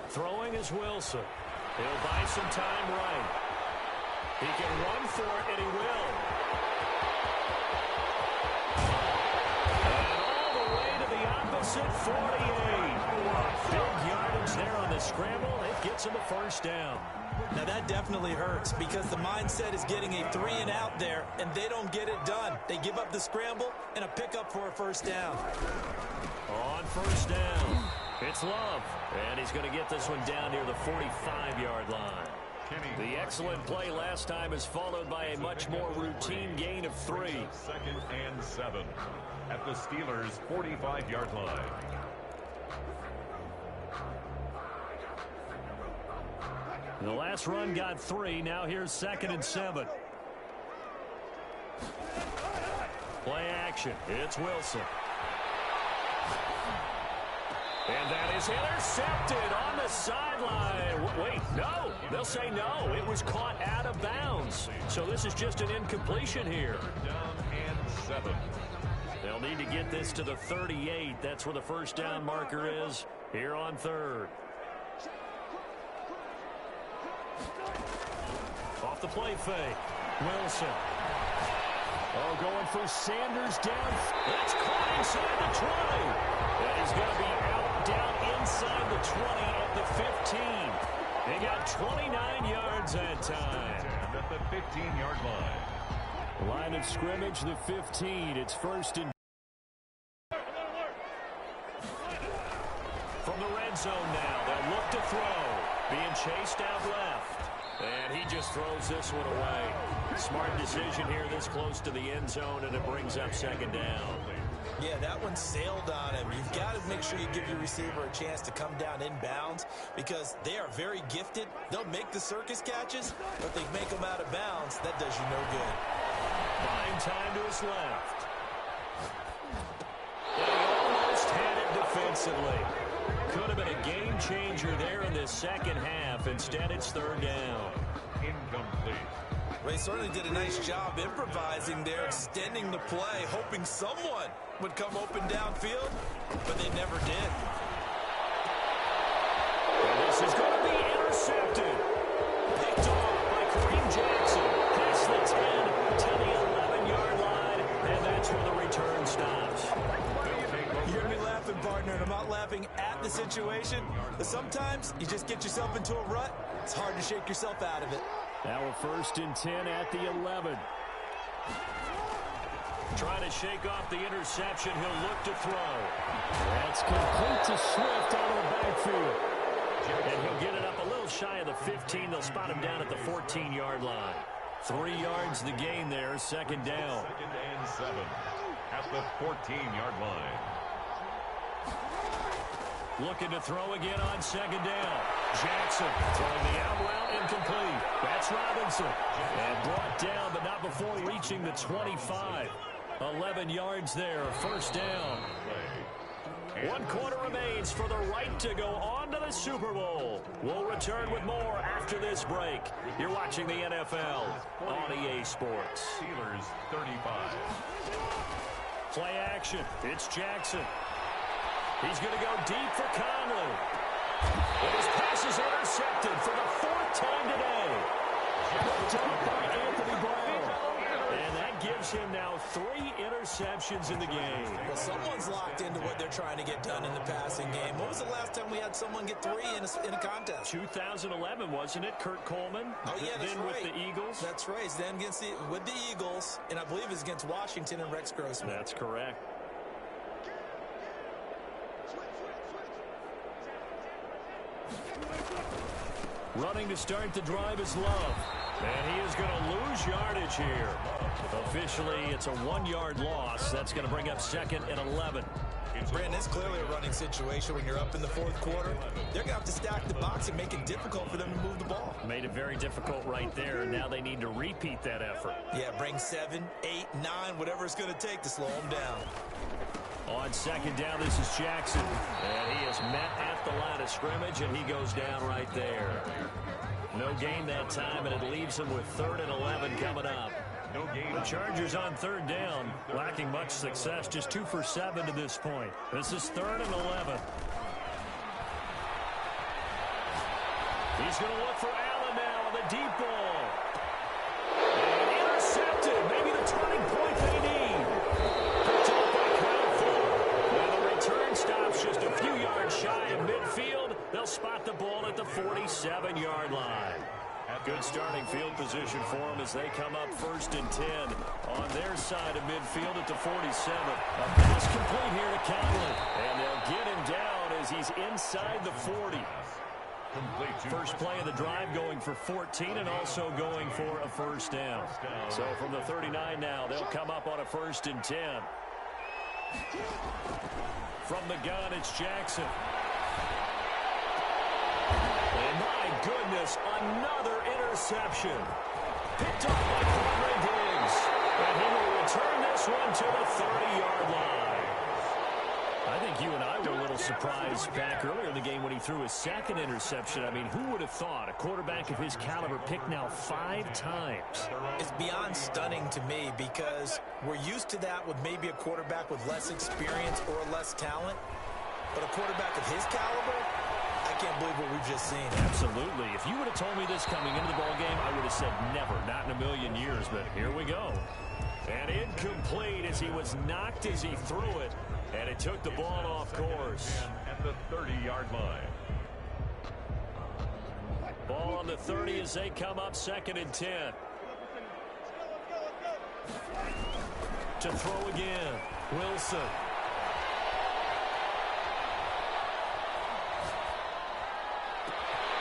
Throwing is Wilson. He'll buy some time right. He can run for it, and he will. And all the way to the opposite 48. Big yardage there on the scramble. It gets him a 1st down. Now that definitely hurts because the mindset is getting a 3 and out there, and they don't get it done. They give up the scramble and a pickup for a 1st down. On 1st down, it's Love. And he's going to get this one down near the 45-yard line. The excellent play last time is followed by a much more routine gain of 3. 2nd and 7 at the Steelers' 45-yard line. The last run got 3. Now here's 2nd and 7. Play action. It's Wilson. And that is intercepted on the sideline. Wait, no. They'll say no. It was caught out of bounds. So this is just an incompletion here. Down and 7. They'll need to get this to the 38. That's where the first down marker is here on 3rd. Off the play fake. Wilson. Oh, going for Sanders down. That's caught inside the 20. And he's going to be out down inside the 20 at the 15. They got 29 yards that time. At the 15-yard line. Line of scrimmage, the 15. It's 1st and... From the red zone now, they'll look to throw. Being chased out left. And he just throws this one away. Smart decision here this close to the end zone, and it brings up 2nd down. Yeah, that one sailed on him. You've got to make sure you give your receiver a chance to come down inbounds because they are very gifted. They'll make the circus catches, but they make them out of bounds. That does you no good. Buying time to his left. And he almost had it defensively. Could have been a game changer there in the second half. Instead, it's 3rd down. Incomplete. Ray certainly did a nice job improvising there, extending the play, hoping someone would come open downfield, but they never did. And this is going to be intercepted. Picked off by Kareem Jackson. Past the 10 to the 11-yard line, and that's where the return stops. You're going to be laughing, partner, and I'm not laughing at the situation, but sometimes you just get yourself into a rut. It's hard to shake yourself out of it. Now a 1st and 10 at the 11. Trying to shake off the interception. He'll look to throw. That's complete to Swift out of the backfield. And he'll get it up a little shy of the 15. They'll spot him down at the 14-yard line. 3 yards the gain there, 2nd down. 2nd and 7 at the 14-yard line. Looking to throw again on 2nd down. Jackson throwing the out route incomplete. That's Robinson. And brought down, but not before reaching the 25. 11 yards there, 1st down. 1 quarter remains for the right to go on to the Super Bowl. We'll return with more after this break. You're watching the NFL on EA Sports. Steelers 35. Play action. It's Jackson. He's going to go deep for Conley. And his pass is intercepted for the 4th time today. Dropped by Anthony Brown. And that gives him now 3 interceptions in the game. Well, someone's locked into what they're trying to get done in the passing game. When was the last time we had someone get 3 in a contest? 2011, wasn't it? Kurt Coleman. Oh, yeah, that's then right. With the Eagles. That's right. Then with the Eagles, and I believe it's against Washington and Rex Grossman. That's correct. Running to start the drive is Love. And he is going to lose yardage here. Officially, it's a 1-yard loss. That's going to bring up 2nd and 11. Brandon, it's clearly a running situation when you're up in the 4th quarter. They're going to have to stack the box and make it difficult for them to move the ball. Made it very difficult right there. Now they need to repeat that effort. Yeah, bring 7, 8, 9, whatever it's going to take to slow them down. On 2nd down, this is Jackson. And he is met at the line of scrimmage, and he goes down right there. No gain that time, and it leaves him with 3rd and 11 coming up. No gain. The Chargers on 3rd down, lacking much success, just 2 for 7 to this point. This is 3rd and 11. He's going to look for Allen now on the deep ball. And intercepted. Maybe the turning point they need. Picked up by Kyle Fuller. And the return stops just a few yards shy of midfield. They'll spot the ball at the 47-yard line. Good starting field position for them as they come up 1st and 10 on their side of midfield at the 47. A pass complete here to Conley. And they'll get him down as he's inside the 40. First play of the drive going for 14 and also going for a first down. So from the 39 now, they'll come up on a 1st and 10. From the gun, it's Jackson. And my goodness, another interception. Picked off by Cameron Diggs. And he will return this one to the 30-yard line. I think you and I were a little surprised back earlier in the game when he threw his 2nd interception. I mean, who would have thought a quarterback of his caliber picked now 5 times? It's beyond stunning to me because we're used to that with maybe a quarterback with less experience or less talent. But a quarterback of his caliber, I can't believe what we've just seen. Absolutely. If you would have told me this coming into the ballgame, I would have said never, not in a million years. But here we go. And incomplete as he was knocked as he threw it. And it took the ball off course. At the 30-yard line. Ball on the 30 as they come up 2nd and 10. To throw again. Wilson.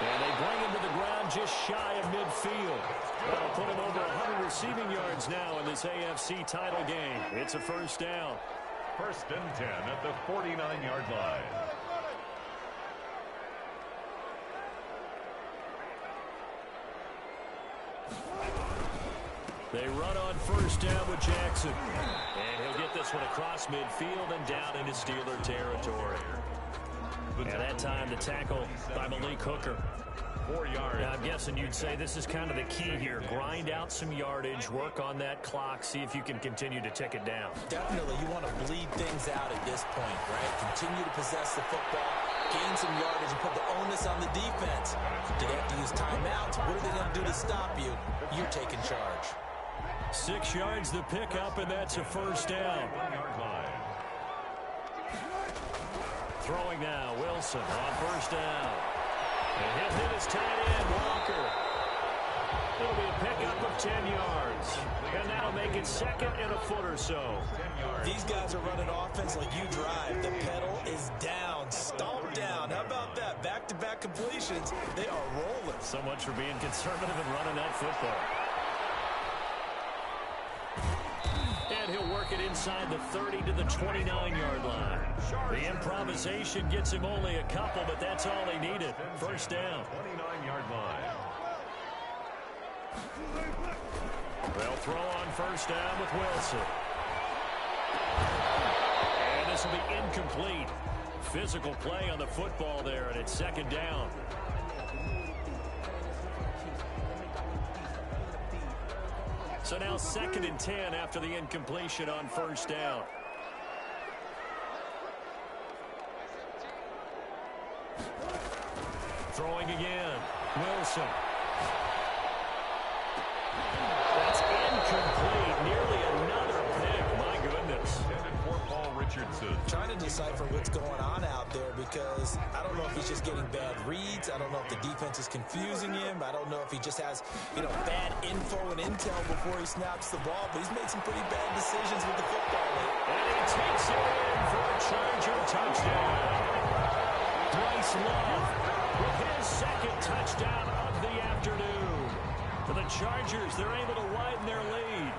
And they bring him to the ground just shy of midfield. That'll put him over 100 receiving yards now in this AFC title game. It's a first down. 1st and 10 at the 49-yard line. They run on 1st down with Jackson. And he'll get this one across midfield and down into Steeler territory. And that time the tackle by Malik Hooker. 4 yards. Now, I'm guessing you'd say this is kind of the key here. Grind out some yardage, work on that clock, see if you can continue to tick it down. Definitely, you want to bleed things out at this point, right? Continue to possess the football, gain some yardage, and put the onus on the defense. Do they have to use timeouts? What are they going to do to stop you? You're taking charge. 6 yards the pickup, and that's a first down. 1-yard line. Throwing now, Wilson on 1st down. And he'll hit his tight end, Walker. It'll be a pickup of 10 yards. And that'll make it 2nd and a foot or so. These guys are running offense like you drive. The pedal is down, stomped down. How about that? Back-to-back completions. They are rolling. So much for being conservative and running that football. And he'll work it inside the 30 to the 29-yard line. The improvisation gets him only a couple, but that's all he needed. First down. 29-yard line. They'll throw on 1st down with Wilson. And this will be incomplete. Physical play on the football there, and it's 2nd down. So now 2nd and 10 after the incompletion on 1st down. Throwing again. Wilson. That's incomplete. Nearly another pick. My goodness. For Paul Richardson. Trying to decipher what's going on out there because I don't know if he's just getting bad reads. I don't know if the defense is confusing him. I don't know if he just has, bad info and intel before he snaps the ball. But he's made some pretty bad decisions with the football. And he takes it in for a Charger touchdown. Bryce Love with his 2nd touchdown of the afternoon. For the Chargers, they're able to widen their lead.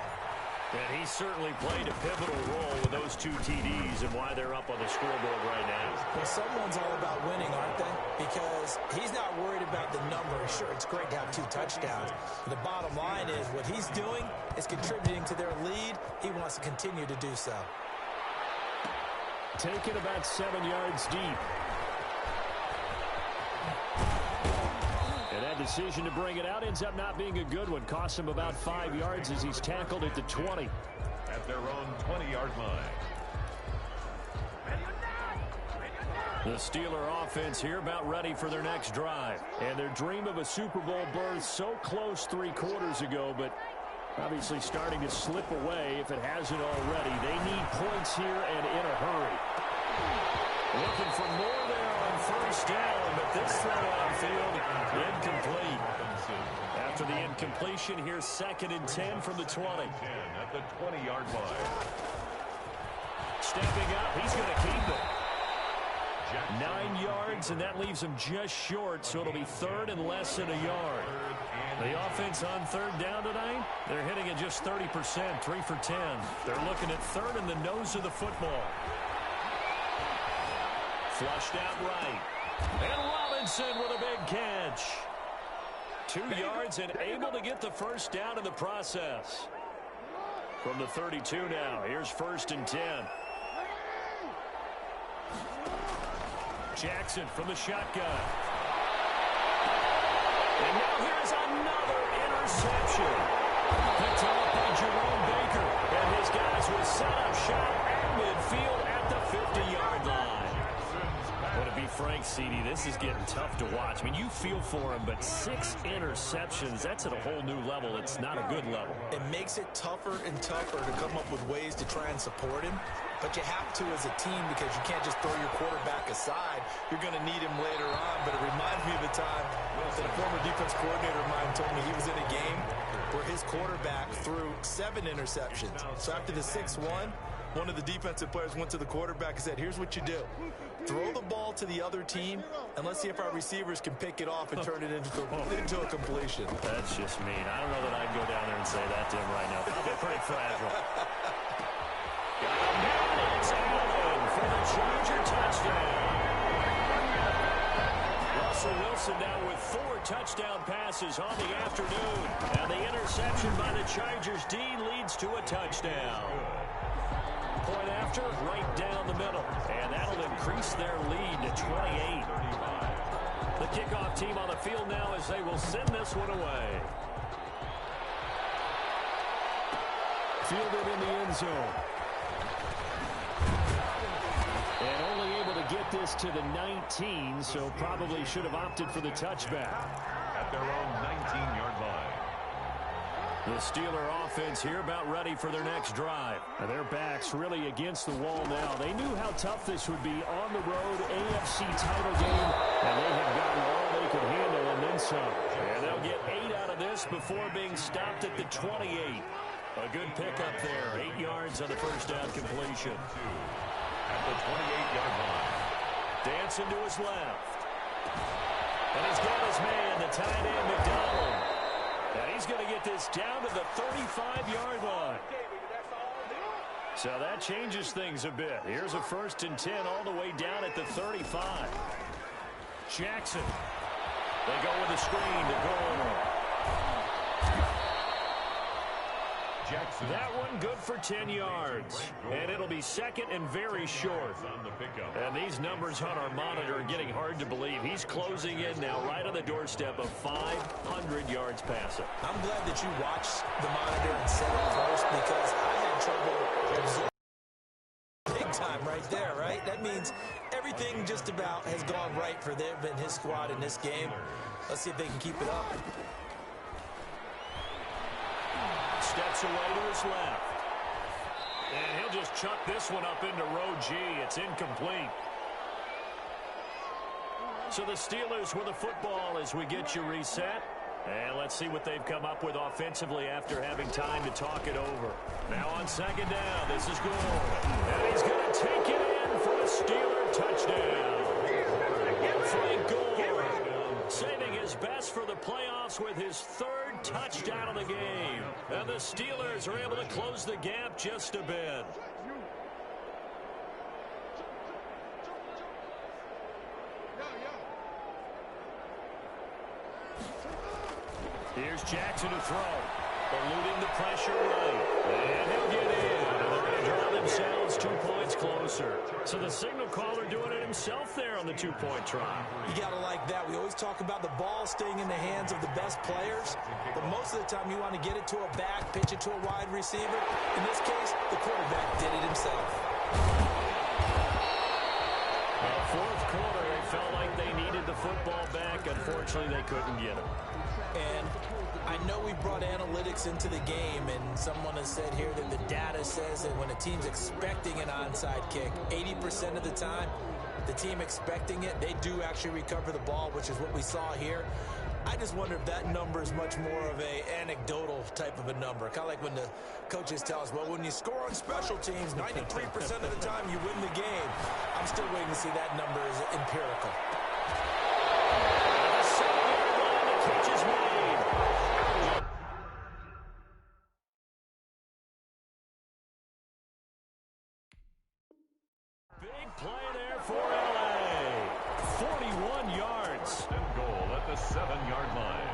And he certainly played a pivotal role with those 2 TDs and why they're up on the scoreboard right now. Well, someone's all about winning, aren't they? Because he's not worried about the number. Sure, it's great to have 2 touchdowns. But the bottom line is what he's doing is contributing to their lead. He wants to continue to do so. Taken about 7 yards deep. And that decision to bring it out ends up not being a good one. Costs him about 5 yards as he's tackled at the 20. At their own 20-yard line. The Steeler offense here about ready for their next drive. And their dream of a Super Bowl berth so close 3 quarters ago, but obviously starting to slip away if it hasn't already. They need points here and in a hurry. Looking for more there on 1st down, but this throw outfield incomplete. After the incompletion, here's 2nd and 10 from the 20. 10 at the 20-yard line. Stepping up, he's going to keep it. 9 yards, and that leaves them just short, so it'll be third and less than a yard. The offense on third down tonight, they're hitting it just 30%, 3 for 10. They're looking at third in the nose of the football. Flushed out right. And Robinson with a big catch. 2 yards and able to get the first down in the process. From the 32 now, here's 1st and 10. Jackson from the shotgun. And now here's another interception. Picked off by Jerome Baker. And his guys will set up shop at midfield at the 50-yard line. But to be frank, CD, this is getting tough to watch. I mean, you feel for him, but 6 interceptions, that's at a whole new level. It's not a good level. It makes it tougher and tougher to come up with ways to try and support him. But you have to as a team because you can't just throw your quarterback aside. You're going to need him later on. But it reminds me of the time that a former defense coordinator of mine told me he was in a game where his quarterback threw 7 interceptions. So after the 6-1, one of the defensive players went to the quarterback and said, here's what you do. Throw the ball to the other team, and let's see if our receivers can pick it off and turn it into a completion. That's just mean. I don't know that I'd go down there and say that to him right now. Probably pretty fragile. It's Allen for the Charger touchdown. Russell Wilson now with 4 touchdown passes on the afternoon. And the interception by the Chargers D leads to a touchdown. Point after, right down the middle. And that'll increase their lead to 28. The kickoff team on the field now as they will send this one away. Fielded in the end zone. And only able to get this to the 19, so probably should have opted for the touchback. At their own 19-yard line. The Steeler offense here about ready for their next drive. And their backs really against the wall now. They knew how tough this would be on the road, AFC title game, and they have gotten all they could handle and then some. And they'll get 8 out of this before being stopped at the 28. A good pickup there, 8 yards on the first down completion. At the 28-yard line. Dancing to his left. And he's got his man, the tight end, McDonald. And he's going to get this down to the 35-yard line. So that changes things a bit. Here's a 1st and 10 all the way down at the 35. Jackson. They go with a screen to goal. Jackson. That one good for 10 yards. And it'll be 2nd and very short. And these numbers on our monitor are getting hard to believe. He's closing in now right on the doorstep of 500 yards passing. I'm glad that you watched the monitor and said it first because I had trouble absorbing big time right there, right? That means everything just about has gone right for them and his squad in this game. Let's see if they can keep it up. Steps away to his left. And he'll just chuck this one up into row G. It's incomplete. So the Steelers with the football as we get you reset. And let's see what they've come up with offensively after having time to talk it over. Now on 2nd down, this is Gore. And he's going to take it in for a Steeler touchdown. Frank Gore saving his best for the playoffs with his 3rd touchdown of the game. And the Steelers are able to close the gap just a bit. Here's Jackson to throw. Eluding the pressure right. And he'll get in. And they're going to draw themselves 2 points closer. So the signal caller doing it himself there on the 2-point try. You got to like that. We always talk about the ball staying in the hands of the best players. But most of the time you want to get it to a back, pitch it to a wide receiver. In this case, the quarterback did it himself. Well, 4th quarter, it felt like they needed the football back. Unfortunately, they couldn't get it. And I know we brought analytics into the game, and someone has said here that the data says that when a team's expecting an onside kick, 80% of the time, the team expecting it, they do actually recover the ball, which is what we saw here. I just wonder if that number is much more of a anecdotal type of a number. Kind of like when the coaches tell us, well, when you score on special teams, 93% of the time you win the game. I'm still waiting to see that number is empirical. The 7-yard line, the catch is made. Big play there for LA. 41 yards. First and goal at the 7-yard line.